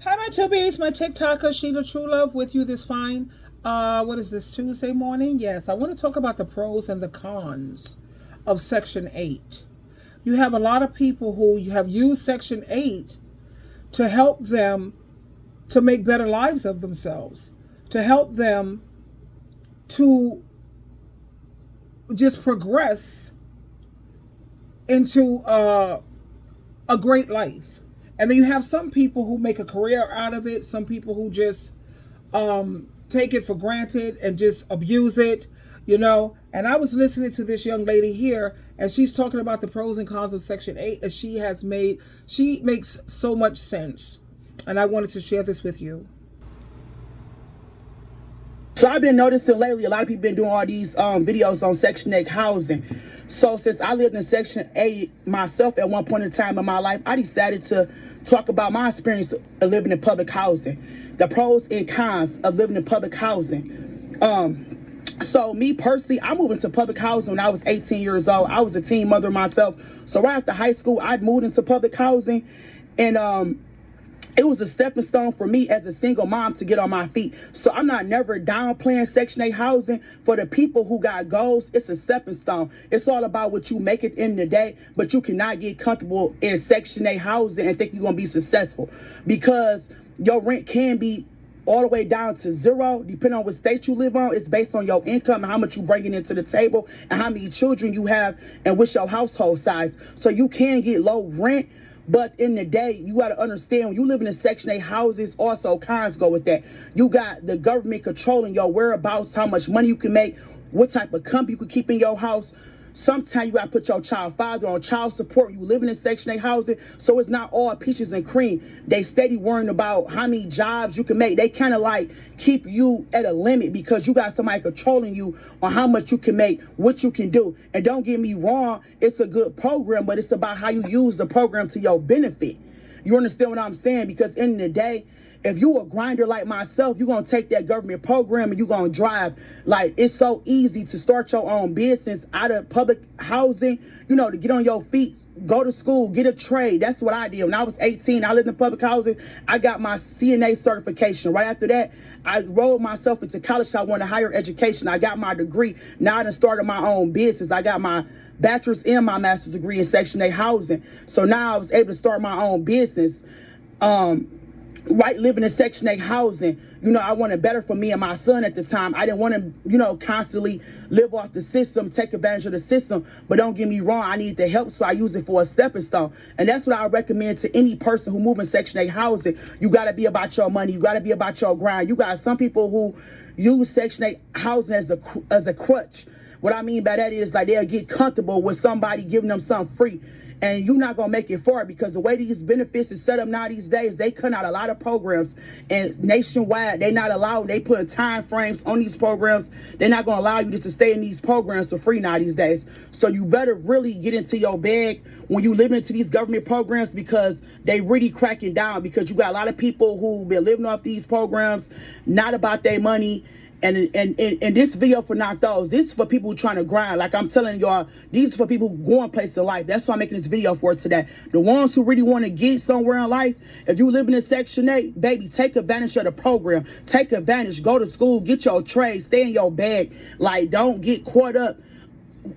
Hi, my chubbies, my TikToker, SheilaTruelove, with you this fine. What is this, Tuesday morning? Yes, I want to talk about the pros and the cons of Section 8. You have a lot of people who you have used Section 8 to help them to make better lives of themselves, to help them to just progress into a great life. And then you have some people who make a career out of it, some people who just take it for granted and just abuse it. And I was listening to this young lady here, and she's talking about the pros and cons of Section 8, and she makes so much sense. And I wanted to share this with you. So I've been noticing lately, a lot of people been doing all these videos on Section 8 housing. So since I lived in Section 8 myself at one point in time in my life, I decided to talk about my experience of living in public housing, the pros and cons of living in public housing. So me personally, I moved into public housing when I was 18 years old. I was a teen mother myself. So right after high school, I moved into public housing, and it was a stepping stone for me as a single mom to get on my feet. So I'm not never downplaying Section 8 housing. For the people who got goals, it's a stepping stone. It's all about what you make at the end of the day, but you cannot get comfortable in Section 8 housing and think you're going to be successful, because your rent can be all the way down to zero, depending on what state you live on. It's based on your income and how much you bringing into the table and how many children you have and what's your household size. So you can get low rent, but in the day, you got to understand, when you live in a Section 8 houses, also cons go with that. You got the government controlling your whereabouts, how much money you can make, what type of company you can keep in your house. Sometimes you got to put your child father on child support. You live in a Section 8 housing, so it's not all peaches and cream. They steady worrying about how many jobs you can make. They kind of like keep you at a limit because you got somebody controlling you on how much you can make, what you can do. And don't get me wrong, it's a good program, but it's about how you use the program to your benefit. You understand what I'm saying? Because in the day, if you a grinder like myself, you're going to take that government program and you're going to drive. Like, it's so easy to start your own business out of public housing, to get on your feet, go to school, get a trade. That's what I did. When I was 18, I lived in public housing. I got my CNA certification. Right after that, I rolled myself into college. I wanted higher education. I got my degree. Now I done started my own business. I got my bachelor's and my master's degree in Section 8 housing. So now I was able to start my own business. Right, living in Section 8 housing, I wanted better for me and my son at the time. I didn't want to, constantly live off the system, take advantage of the system. But don't get me wrong, I needed the help, so I use it for a stepping stone. And that's what I recommend to any person who move in Section 8 housing. You got to be about your money. You got to be about your grind. You got some people who use Section 8 housing as a crutch. What I mean by that is, like, they'll get comfortable with somebody giving them something free. And you're not going to make it far, because the way these benefits is set up now these days, they cut out a lot of programs, and nationwide, they not allowing, they put time frames on these programs. They're not going to allow you just to stay in these programs for free now these days. So you better really get into your bag when you live into these government programs, because they really cracking down, because you got a lot of people who been living off these programs, not about their money. And this video for not those. This is for people who trying to grind. Like I'm telling y'all, these are for people who going places in life. That's why I'm making this video for today. The ones who really want to get somewhere in life, if you live in a Section 8, baby, take advantage of the program. Take advantage. Go to school. Get your trade. Stay in your bag. Like, don't get caught up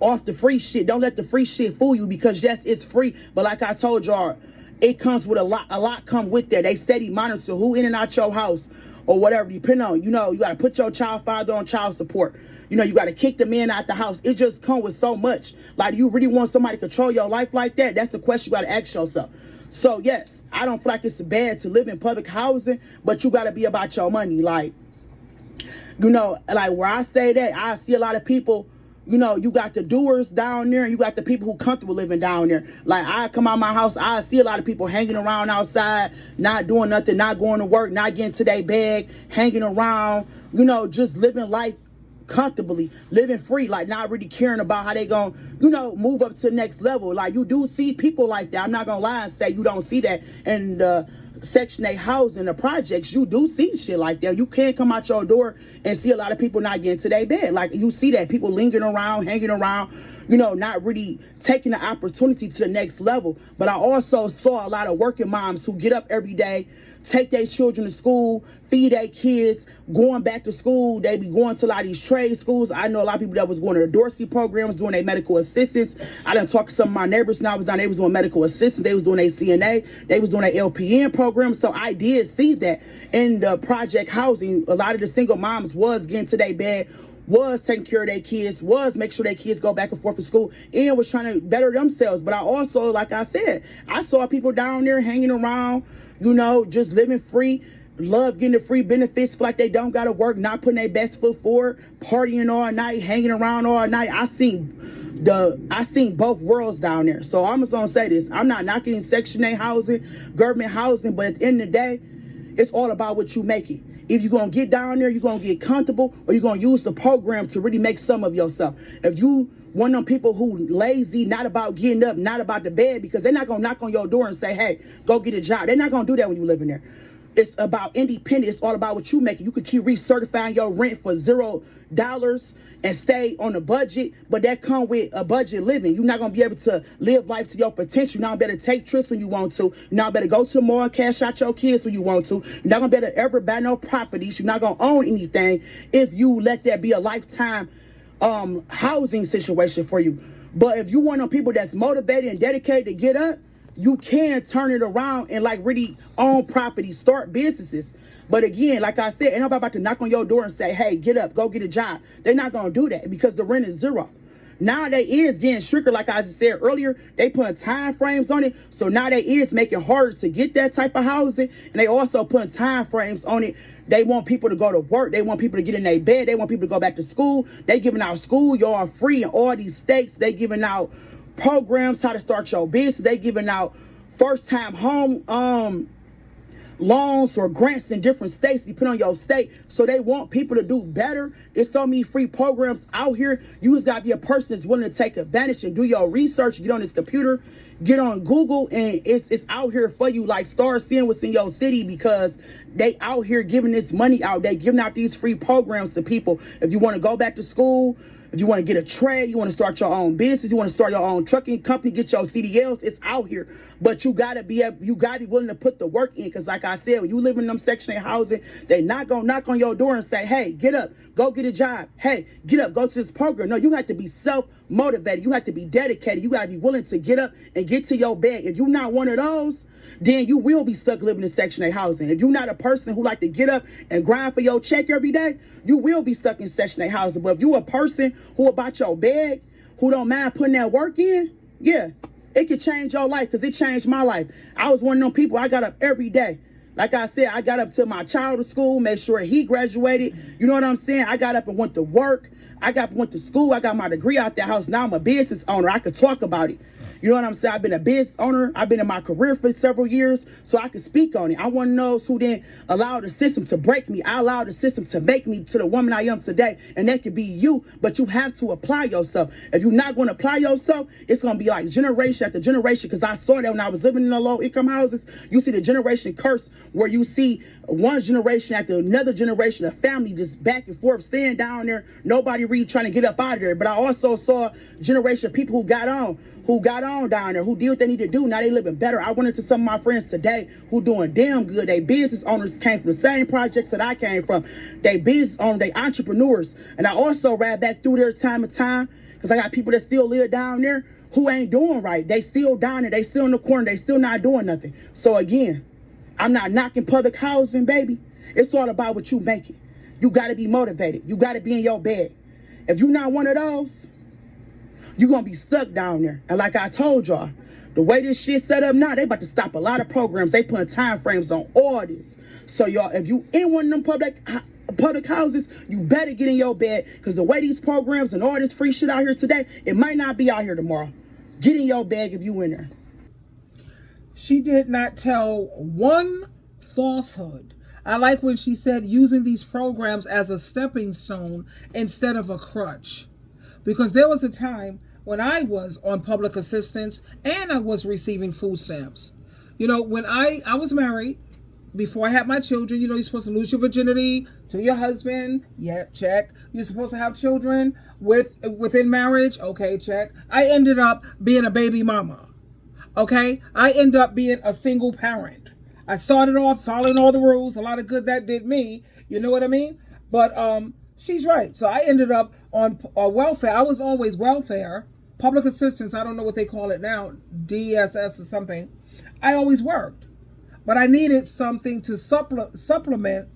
off the free shit. Don't let the free shit fool you, because yes, it's free. But like I told y'all, it comes with a lot come with that. They steady monitor who in and out your house or whatever, depending on, you got to put your child father on child support. You got to kick the man out the house. It just comes with so much. Like, do you really want somebody to control your life like that? That's the question you got to ask yourself. So yes, I don't feel like it's bad to live in public housing, but you got to be about your money. Like, like where I stayed at, I see a lot of people, you got the doers down there, and you got the people who comfortable living down there. Like, I come out my house, I see a lot of people hanging around outside, not doing nothing, not going to work, not getting to their bag, hanging around, just living life comfortably, living free, like not really caring about how they gonna, move up to the next level. Like you do see people like that. I'm not gonna lie and say you don't see that in the Section 8 housing, the projects. You do see shit like that. You can't come out your door and see a lot of people not getting to their bed. Like you see that people lingering around, hanging around, not really taking the opportunity to the next level. But I also saw a lot of working moms who get up every day, take their children to school, feed their kids, going back to school. They be going to a lot of these trade schools. I know a lot of people that was going to the Dorsey programs, doing their medical assistance. I done talked to some of my neighbors now. They was doing medical assistance. They was doing their CNA. They was doing their LPN program. So I did see that in the project housing. A lot of the single moms was getting to their bed, was taking care of their kids, was making sure their kids go back and forth to school, and was trying to better themselves. But I also, like I said, I saw people down there hanging around, just living free, love getting the free benefits, feel like they don't gotta work, not putting their best foot forward, partying all night, hanging around all night. I seen both worlds down there. So I'm just gonna say this. I'm not knocking Section 8 housing, government housing, but at the end of the day, it's all about what you make it. If you're going to get down there, you're going to get comfortable, or you're going to use the program to really make some of yourself. If you one of them people who lazy, not about getting up, not about the bed, because they're not going to knock on your door and say, hey, go get a job. They're not going to do that when you live in there. It's about independence. It's all about what you make. You could keep recertifying your rent for $0 and stay on a budget, but that come with a budget living. You're not going to be able to live life to your potential. You're not going to be able to take trips when you want to. You're not going to go to the mall and cash out your kids when you want to. You're not going to be able to ever buy no properties. You're not going to own anything if you let that be a lifetime housing situation for you. But if you want them people that's motivated and dedicated to get up, you can turn it around and like really own property, start businesses. But again, like I said, ain't nobody about to knock on your door and say, hey, get up, go get a job. They're not going to do that because the rent is zero. Now they is getting stricter, like I said earlier. They putting time frames on it. So now they is making harder to get that type of housing. And they also putting time frames on it. They want people to go to work. They want people to get in their bed. They want people to go back to school. They giving out schoolyard free in all these states. They giving out programs, how to start your business. They giving out first time home loans or grants in different states, depending on your state. So they want people to do better. There's so many free programs out here. You just gotta be a person that's willing to take advantage and do your research. Get on this computer, get on Google, and it's out here for you. Like, start seeing what's in your city, because they out here giving this money out. They giving out these free programs to people. If you want to go back to school, if you want to get a trade, you want to start your own business, you want to start your own trucking company, get your CDLs, it's out here. But you gotta be willing to put the work in, because like I said, when you live in them Section 8 housing, they not gonna knock on your door and say, hey, get up, go get a job. Hey, get up, go to this program. No, you have to be self-motivated. You have to be dedicated. You gotta be willing to get up and get to your bed. If you're not one of those, then you will be stuck living in Section 8 housing. If you're not a person who like to get up and grind for your check every day, you will be stuck in Section 8 housing. But if you a person who about your bag, who don't mind putting that work in, yeah, it could change your life, because it changed my life. I was one of them people, I got up every day. Like I said, I got up to my child to school, made sure he graduated. You know what I'm saying? I got up and went to work. I got up and went to school. I got my degree out that house. Now I'm a business owner. I could talk about it. You know what I'm saying? I've been a business owner. I've been in my career for several years, so I can speak on it. I'm one of those who didn't allow the system to break me. I allowed the system to make me to the woman I am today, and that could be you, but you have to apply yourself. If you're not going to apply yourself, it's going to be like generation after generation, because I saw that when I was living in the low-income houses. You see the generation curse, where you see one generation after another generation of family just back and forth, staying down there, nobody really trying to get up out of there. But I also saw a generation of people who got on down there, who did what they need to do. Now they living better. I went into some of my friends today who doing damn good. They business owners, came from the same projects that I came from. They business owners, they entrepreneurs. And I also ride back through there time to time, because I got people that still live down there who ain't doing right. They still down there. They still in the corner. They still not doing nothing. So again, I'm not knocking public housing, baby. It's all about what you make it. You got to be motivated. You got to be in your bed. If you're not one of those, you're going to be stuck down there. And like I told y'all, the way this shit set up now, they about to stop a lot of programs. They putting time frames on all this. So y'all, if you in one of them public houses, you better get in your bed, because the way these programs and all this free shit out here today, it might not be out here tomorrow. Get in your bag if you in there. She did not tell one falsehood. I like when she said using these programs as a stepping stone instead of a crutch. Because there was a time when I was on public assistance and I was receiving food stamps. When I was married, before I had my children, you're supposed to lose your virginity to your husband. Yeah, check. You're supposed to have children within marriage. Okay, check. I ended up being a baby mama. Okay? I ended up being a single parent. I started off following all the rules. A lot of good that did me. You know what I mean? But she's right. So I ended up on welfare. I was always welfare. Public assistance, I don't know what they call it now. DSS or something. I always worked. But I needed something to supplement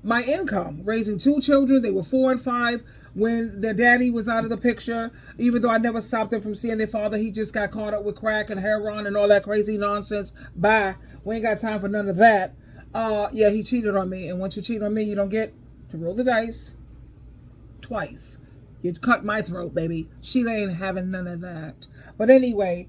my income. Raising 2 children, they were 4 and 5 when their daddy was out of the picture. Even though I never stopped them from seeing their father, he just got caught up with crack and heroin and all that crazy nonsense. Bye. We ain't got time for none of that. Yeah, he cheated on me, and once you cheat on me, you don't get to roll the dice twice. You cut my throat, baby. Sheila ain't having none of that. But anyway,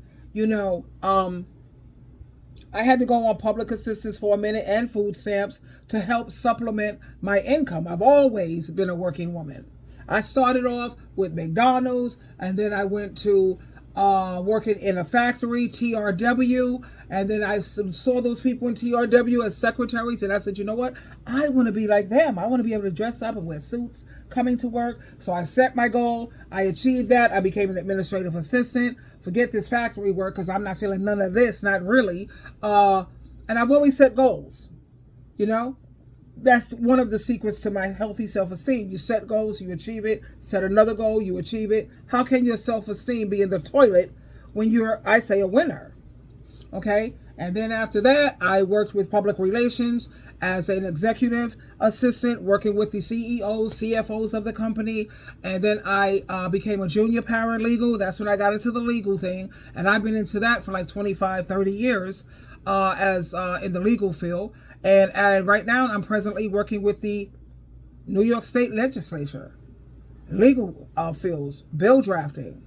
I had to go on public assistance for a minute and food stamps to help supplement my income. I've always been a working woman. I started off with McDonald's, and then I went to working in a factory, TRW, and then I saw those people in TRW as secretaries, and I said, you know what? I want to be like them. I want to be able to dress up and wear suits coming to work. So I set my goal. I achieved that. I became an administrative assistant. Forget this factory work because I'm not feeling none of this, not really. And I've always set goals. That's one of the secrets to my healthy self-esteem. You set goals, you achieve it. Set another goal, you achieve it. How can your self-esteem be in the toilet when you're, I say, a winner? Okay? And then after that, I worked with public relations as an executive assistant, working with the CEOs, CFOs of the company. And then I became a junior paralegal. That's when I got into the legal thing. And I've been into that for like 25, 30 years as in the legal field. And right now, I'm presently working with the New York State Legislature, legal fields, bill drafting,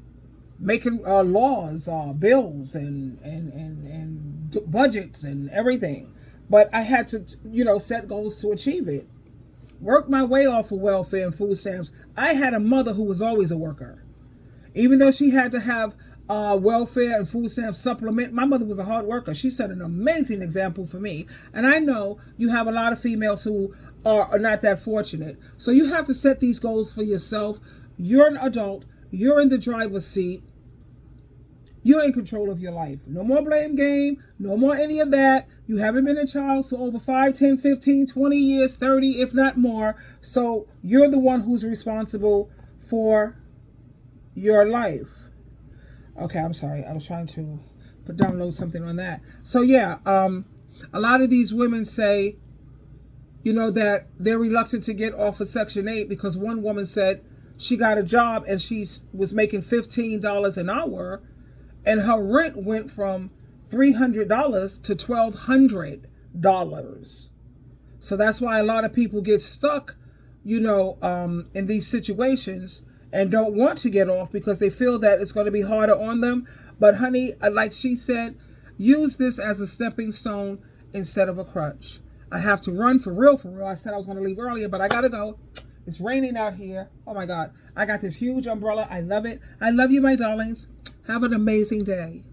making laws, bills, and budgets and everything. But I had to, set goals to achieve it. Work my way off of welfare and food stamps. I had a mother who was always a worker. Even though she had to have welfare and food stamp supplement, my mother was a hard worker. She set an amazing example for me. And I know you have a lot of females who are not that fortunate. So you have to set these goals for yourself. You're an adult. You're in the driver's seat. You're in control of your life. No more blame game. No more any of that. You haven't been a child for over 5, 10, 15, 20 years, 30, if not more. So you're the one who's responsible for your life. Okay, I'm sorry. I was trying to download something on that. So yeah, a lot of these women say, that they're reluctant to get off of Section 8 because one woman said she got a job and she was making $15 an hour, and her rent went from $300 to $1,200. So that's why a lot of people get stuck, in these situations and don't want to get off because they feel that it's going to be harder on them. But honey, like she said, use this as a stepping stone instead of a crutch. I have to run for real. I said I was going to leave earlier, but I got to go. It's raining out here. Oh my God. I got this huge umbrella. I love it. I love you, my darlings. Have an amazing day.